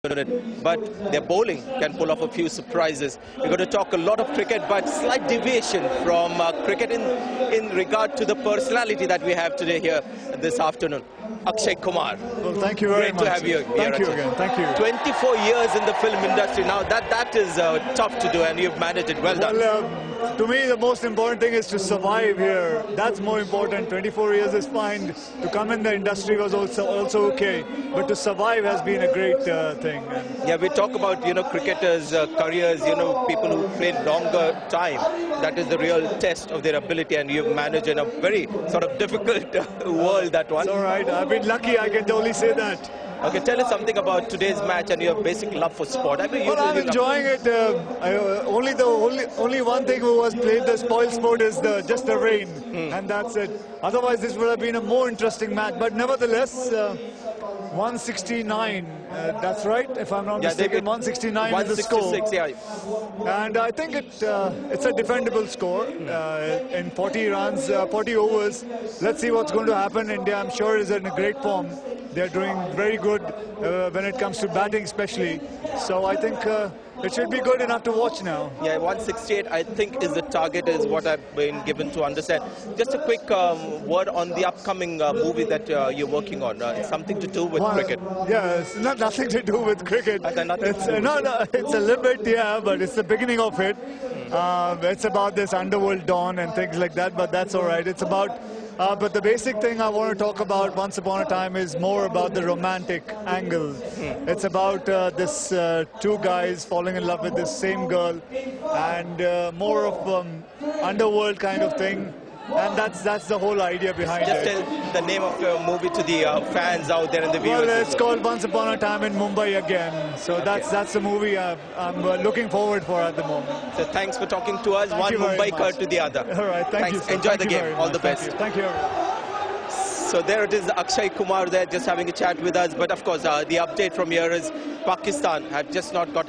unit, but their bowling can pull off a few surprises. We're going to talk a lot of cricket, but slight deviation from cricket in regard to the personality that we have today here this afternoon. Akshay Kumar. Well, thank you very much. Great to have you here. Thank you again. Thank you. 24 years in the film industry. Now that is tough to do, and you've managed it. Well done. Well, to me, the most important thing is to survive here. That's more important. 24 years is fine. To come in the industry was also okay, but to survive has been a great thing. Yeah, we talk about cricketers' careers. People who played longer time. That is the real test of their ability, and you've managed in a very sort of difficult world. That one. It's all right. I've been lucky. I can only say that. Okay, tell us something about today's match and your basic love for sport. I mean, I'm enjoying it. Only one thing who has played the spoil sport is just the rain, and that's it. Otherwise, this would have been a more interesting match. But nevertheless, 169. That's right, if I'm not mistaken. 169 is the score. Yeah. And I think it's a defendable score in 40 runs, 40 overs. Let's see what's going to happen. India, I'm sure, is in a great form. They're doing very good when it comes to batting especially. So I think it should be good enough to watch now. Yeah, 168 I think is the target, is what I've been given to understand. Just a quick word on the upcoming movie that you're working on. It's something to do with cricket. Yeah, it's nothing to do with cricket. It's a little bit, yeah, but it's the beginning of it. It's about this underworld dawn and things like that, but that's all right. It's about... but the basic thing I want to talk about Once Upon a Time is more about the romantic angle. It's about this two guys falling in love with this same girl, and more of underworld kind of thing. And that's the whole idea behind it. Just tell the name of your movie to the fans out there and the viewers. Well, it's called Once Upon a Time in Mumbai Again. So that's the movie I'm looking forward for at the moment. So thanks for talking to us. One Mumbaikar to the other. All right, thank you. Enjoy the game. All the best. Thank you. So there it is, Akshay Kumar there just having a chat with us. But of course, the update from here is Pakistan had just not got